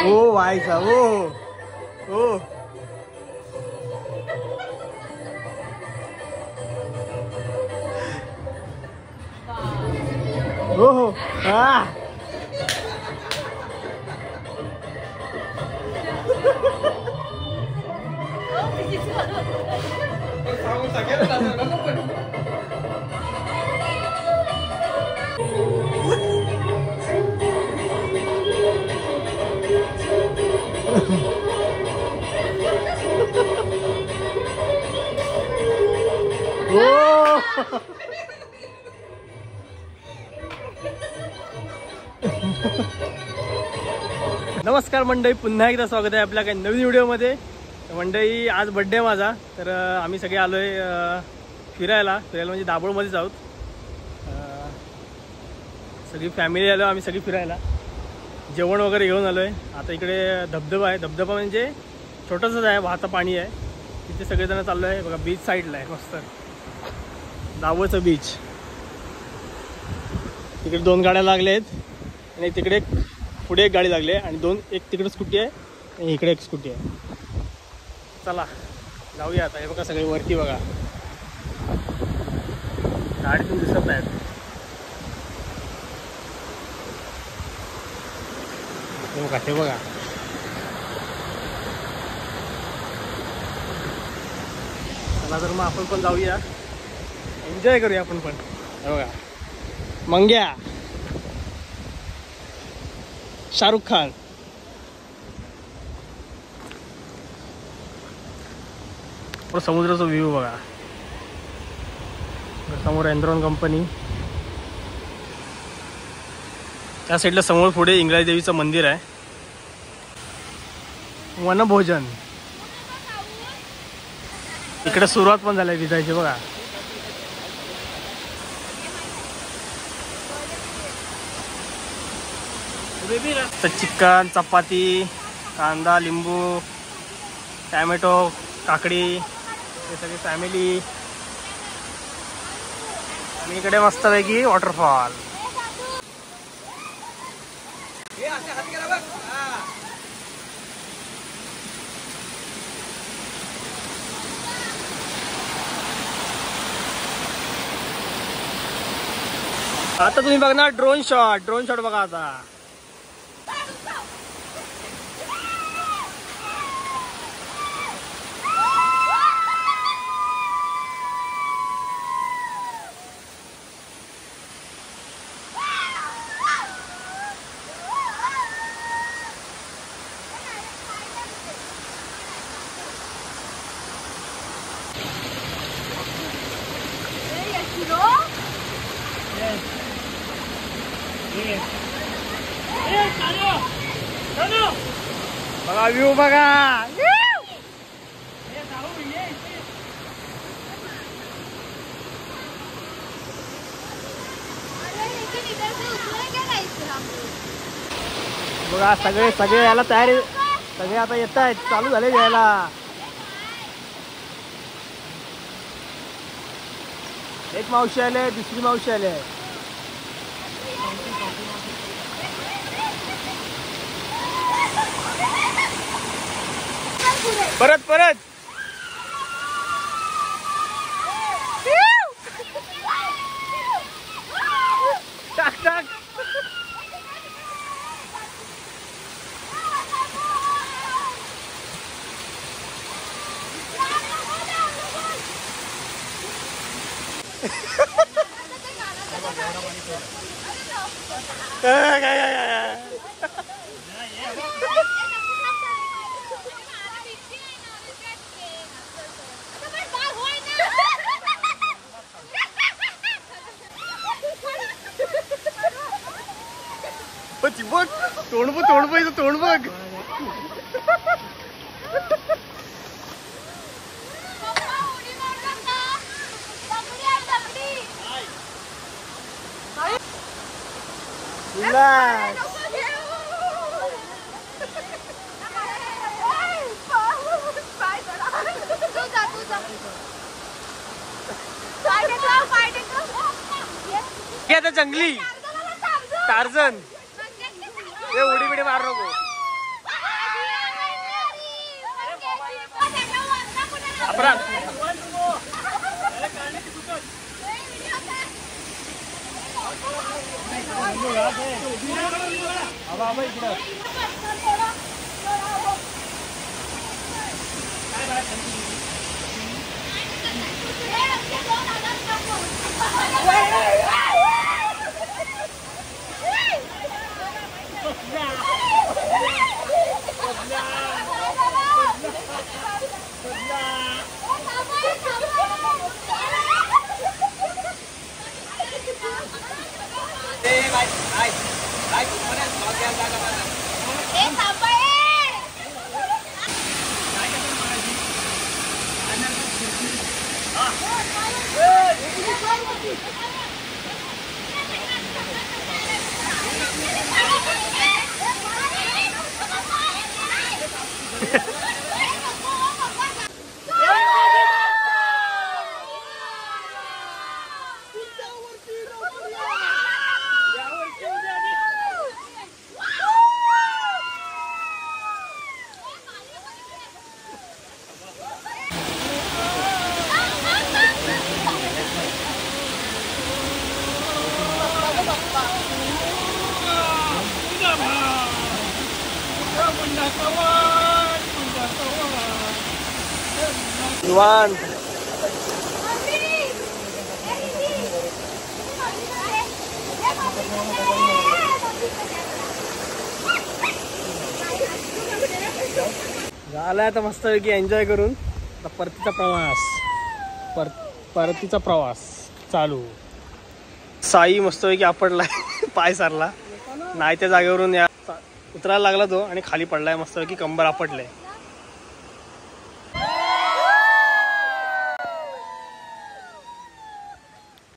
ओ भाई साहब ओ हो हा नमस्कार मंडळी, पुन्हा एकदा स्वागत आहे आपल्या काही नवीन व्हिडिओमध्ये. मंडळी आज बड्डे आहे माझा, तर आम्ही सगळे आलोय फिरायला म्हणजे दाभोळमध्येच आहोत. सगळी फॅमिली आलो आम्ही सगळी फिरायला. जेवण वगैरे घेऊन आलोय. आता इकडे धबधबा आहे. धबधबा म्हणजे छोटंसंच आहे, वाहतं पाणी आहे. तिथे सगळेजण चाललो आहे बघा. बीच साईडला आहे मस्त दाभोळचं बीच. तिकडे 2 गाड्या लागल्या आहेत आणि तिकडे पुढे एक गाडी लागली आहे आणि एक तिकडे स्कूटी आहे आणि इकडे एक स्कूटी आहे. चला जाऊया आता. हे बघा सगळे वरती बघा, गाडीतून दिसत नाहीत. हे बघा चला तर मग आपण पण जाऊया, एन्जॉय करूया आपण पण. हे बघा मंग्या, शाहरुख खान. समुद्राचा व्ह्यू बघा. समोर एनरॉन कंपनी. त्या साईडला समोर पुढे इंगळाई देवीचं मंदिर आहे. वनभोजन इकडे सुरुवात पण झाली भिजायची बघा. चिकन, चपाती, कांदा, लिंबू, टॅमॅटो, काकडी, हे सगळी फॅमिली. आणि इकडे मस्तपैकी वॉटरफॉल. आता तुम्ही बघणार ड्रोन शॉट बघा आता. बघा व्ह्यू बघा. बघा सगळे यायला तयारी. सगळे आता येत आहेत, चालू झाले यायला. एक मावशी आले, दुसरी मावशी आले. परत टाक. बघ तोंड बघ. जंगली टार्झन. उडी बिडी मार नको. अपराध निवांत. झालाय आता मस्तपैकी एन्जॉय करून आता परतीचा प्रवास परतीचा प्रवास चालू. साई मस्तपैकी आपटलाय पाय सारला नाही त्या जागेवरून या उतरायला लागला तो आणि खाली पडलाय मस्तपैकी कंबर आपटले.